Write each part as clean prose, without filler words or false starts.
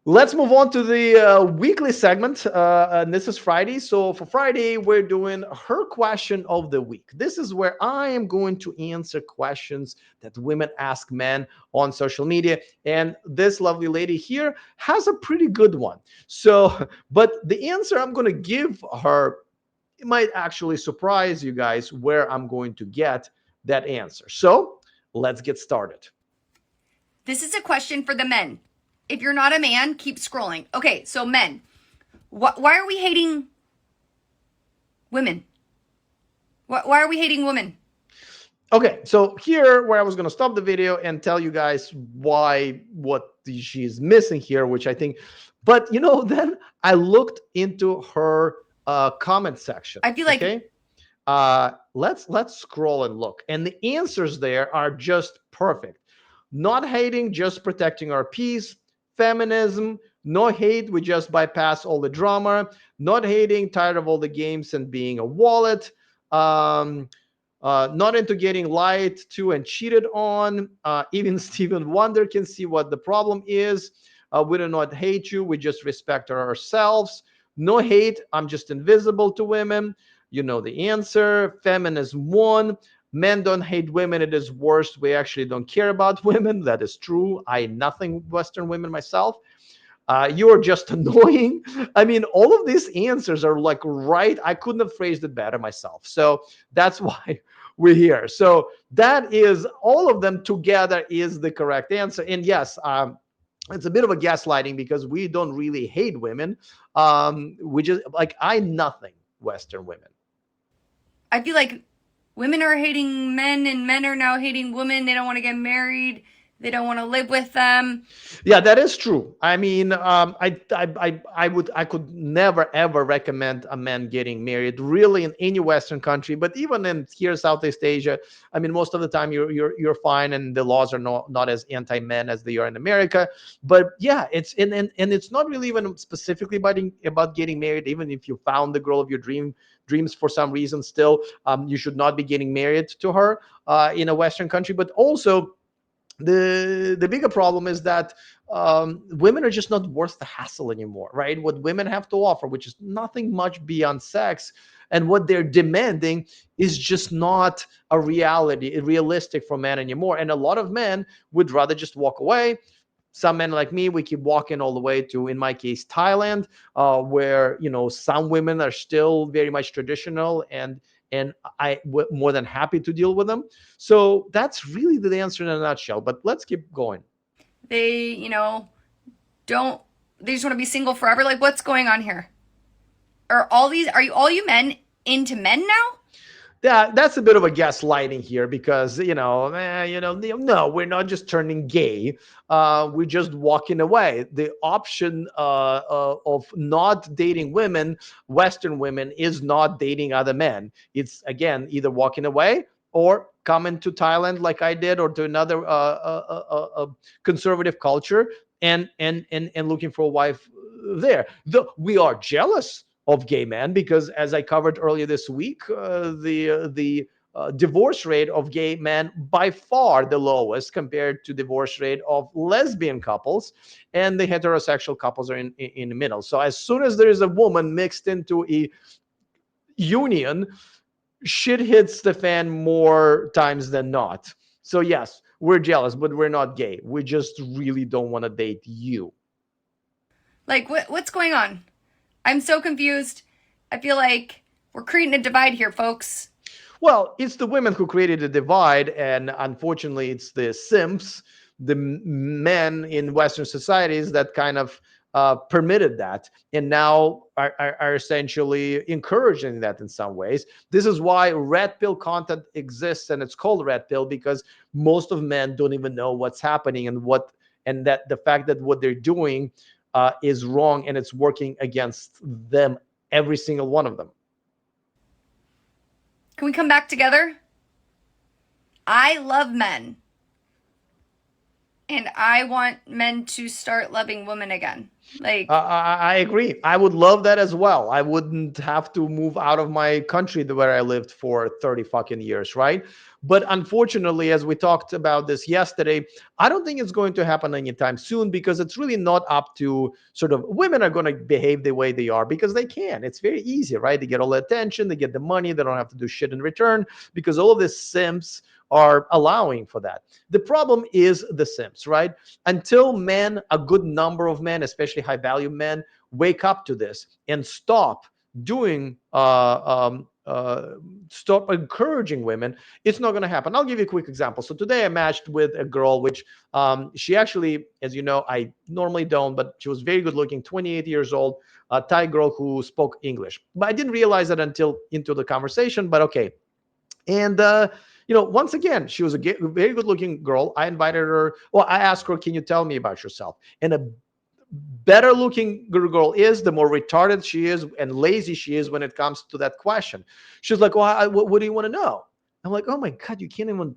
Let's move on to the weekly segment. And this is Friday. So for Friday, we're doing her question of the week. This is where I am going to answer questions that women ask men on social media. And this lovely lady here has a pretty good one. So, but the answer I'm going to give her, it might actually surprise you guys where I'm going to get that answer. So let's get started. This is a question for the men. If you're not a man, keep scrolling. Okay, so men, why are we hating women? Why are we hating women? Okay, so here where I was going to stop the video and tell you guys why what she's missing here, which I think, but then I looked into her comment section. I feel like Okay, let's scroll and look, and the answers there are just perfect. Not hating, just protecting our peace. Feminism, no hate, we just bypass all the drama. Not hating, tired of all the games and being a wallet. Not into getting lied to and cheated on. Even Stephen Wonder can see what the problem is. We do not hate you. We just respect ourselves. No hate. I'm just invisible to women. You know the answer. Feminism won. Men don't hate women. It is worse. We actually don't care about women. That is true. I nothing Western women myself. You are just annoying. I mean, all of these answers are like right. I couldn't have phrased it better myself. So that's why we're here. So that is all of them together is the correct answer. And yes, it's a bit of a gaslighting because we don't really hate women. We just like I nothing Western women. I feel like women are hating men and men are now hating women. They don't want to get married. They don't want to live with them. Yeah, that is true. I mean, I could never ever recommend a man getting married, really, in any Western country. But even in here, Southeast Asia, I mean, most of the time you're fine, and the laws are not as anti-men as they are in America. But yeah, it's and it's not really even specifically about getting married. Even if you found the girl of your dreams for some reason, still, you should not be getting married to her in a Western country. But also the bigger problem is that women are just not worth the hassle anymore, right? What women have to offer, which is nothing much beyond sex, and what they're demanding is just not realistic for men anymore. And a lot of men would rather just walk away. Some men like me, we keep walking all the way to, in my case, Thailand, where some women are still very much traditional, and more than happy to deal with them. So that's really the answer in a nutshell. But let's keep going. They, don't, they just want to be single forever. Like, what's going on here? Are you all you men into men now? That's a bit of a gaslighting here because no, we're not just turning gay. We're just walking away. The option of not dating women, Western women, is not dating other men. It's again either walking away or coming to Thailand like I did, or to another conservative culture, and looking for a wife there. We are jealous of gay men because, as I covered earlier this week, the divorce rate of gay men by far the lowest compared to divorce rate of lesbian couples, and the heterosexual couples are in the middle. So as soon as there is a woman mixed into a union, shit hits the fan more times than not. So yes, we're jealous, but we're not gay. We just really don't want to date you. Like, what's going on? I'm so confused. I feel like we're creating a divide here, folks. Well, it's the women who created the divide, and unfortunately, it's the simps, the men in Western societies that kind of permitted that, and now are essentially encouraging that in some ways. This is why red pill content exists, and it's called red pill because most of men don't even know what's happening and that the fact that what they're doing is wrong and it's working against them, every single one of them. Can we come back together? I love men. And I want men to start loving women again. Like, I agree. I would love that as well. I wouldn't have to move out of my country where I lived for 30 fucking years, right? But unfortunately, as we talked about this yesterday, I don't think it's going to happen anytime soon because it's really not up to sort of women are going to behave the way they are because they can. It's very easy, right? They get all the attention, they get the money, they don't have to do shit in return because all of these simps are allowing for that. The problem is the simps, right? Until men, a good number of men, especially high value men, wake up to this and stop doing stop encouraging women, it's not going to happen. I'll give you a quick example. So today I matched with a girl which she actually, as you know, I normally don't, but she was very good looking, 28 years old, a Thai girl who spoke English, but I didn't realize that until into the conversation. But okay. And once again, she was a very good looking girl. I invited her. Well, I asked her, can you tell me about yourself? And a better looking girl is, the more retarded she is and lazy she is when it comes to that question. She's like, well, what do you want to know? I'm like, oh my God, you can't even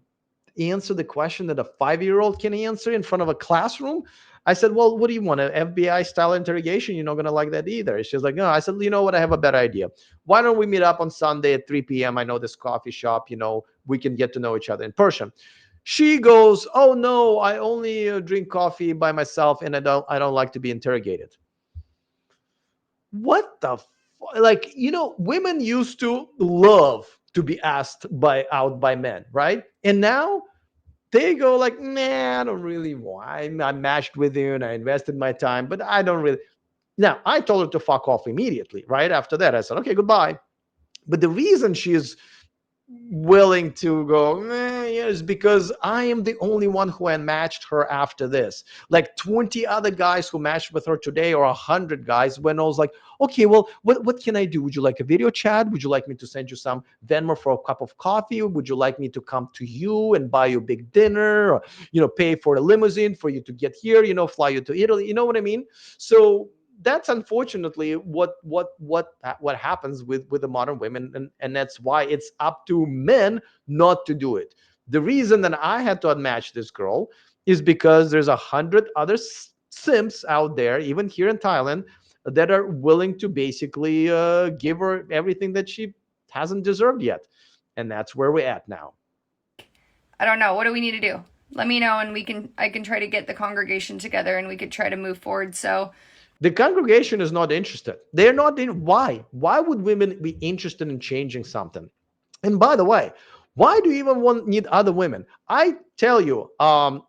answer the question that a 5-year-old can answer in front of a classroom. I said, well, what do you want? An FBI style interrogation? You're not going to like that either. She's like, no. I said, you know what? I have a better idea. Why don't we meet up on Sunday at 3 p.m.? I know this coffee shop, we can get to know each other in person. She goes, oh no, I only drink coffee by myself and I don't like to be interrogated. What the like, women used to love to be asked out by men, right? And now they go like, nah, I don't really want. I matched with you and I invested my time, but I don't really. Now, I told her to fuck off immediately, right? After that, I said, okay, goodbye. But the reason she is willing to go is because I am the only one who unmatched her after this. Like 20 other guys who matched with her today, or 100 guys, when I was like, okay, well, what can I do? Would you like a video chat? Would you like me to send you some Venmo for a cup of coffee? Would you like me to come to you and buy you a big dinner, or pay for a limousine for you to get here, fly you to Italy? You know what I mean? So that's unfortunately what happens with the modern women, and that's why it's up to men not to do it. The reason that I had to unmatch this girl is because there's 100 other simps out there, even here in Thailand, that are willing to basically give her everything that she hasn't deserved yet, and that's where we're at now. I don't know. What do we need to do? Let me know, and I can try to get the congregation together, and we could try to move forward. So the congregation is not interested. They're not in. Why would women be interested in changing something? And by the way, why do you even need other women? I tell you, and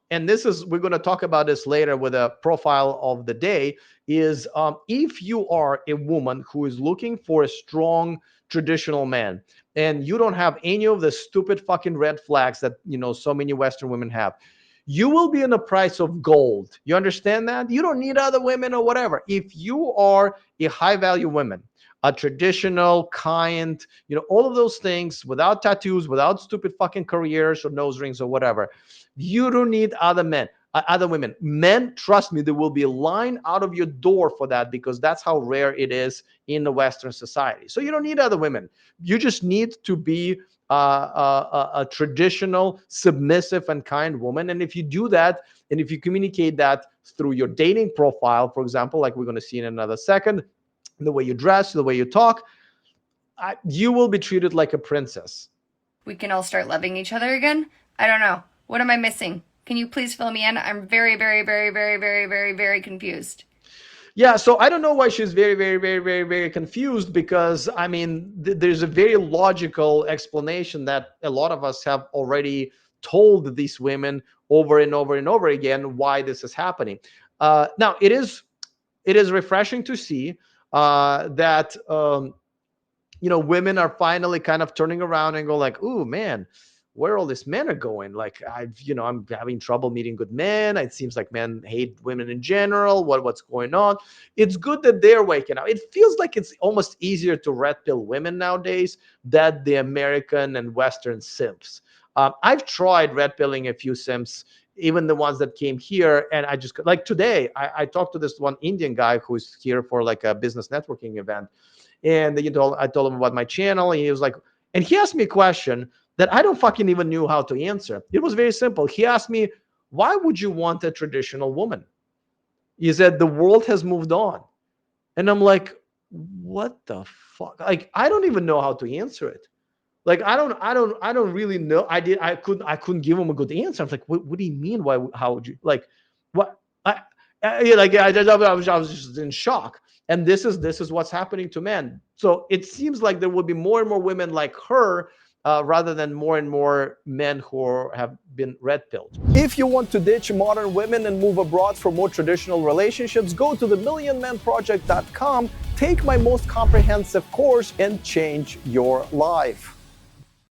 we're going to talk about this later with a profile of the day, is if you are a woman who is looking for a strong traditional man and you don't have any of the stupid fucking red flags that so many Western women have, you will be in the price of gold. You understand that? You don't need other women or whatever. If you are a high value woman, a traditional, kind, all of those things, without tattoos, without stupid fucking careers or nose rings or whatever, you don't need other women. Men, trust me, there will be a line out of your door for that, because that's how rare it is in the Western society. So you don't need other women. You just need to be a traditional, submissive, and kind woman. And if you do that, and if you communicate that through your dating profile, for example, like we're going to see in another second, the way you dress, the way you talk, you will be treated like a princess. we can all start loving each other again. I don't know. What am I missing? Can you please fill me in? I'm very, very, very, very, very, very, very confused. Yeah, so I don't know why she's very, very, very, very, very confused, because I mean, there's a very logical explanation that a lot of us have already told these women over and over and over again why this is happening. Now, it is refreshing to see that women are finally kind of turning around and go like, "Ooh, man, where all these men are going? Like, I'm having trouble meeting good men. It seems like men hate women in general. What's going on?" It's good that they're waking up. It feels like it's almost easier to red pill women nowadays than the American and Western simps. I've tried red pilling a few simps, even the ones that came here, and I just, like today, I talked to this one Indian guy who's here for like a business networking event, and I told him about my channel, and he was like, and he asked me a question that I don't fucking even knew how to answer. It was very simple. He asked me, why would you want a traditional woman? He said, the world has moved on. And I'm like, what the fuck? Like, I don't even know how to answer it. Like, I don't really know. I couldn't give him a good answer. I was like, what do you mean? Why, how would you, like, what? Yeah, like, I was just in shock. And this is what's happening to men. So it seems like there will be more and more women like her, rather than more and more men who have been red pilled. If you want to ditch modern women and move abroad for more traditional relationships, go to themillionmenproject.com, take my most comprehensive course, and change your life.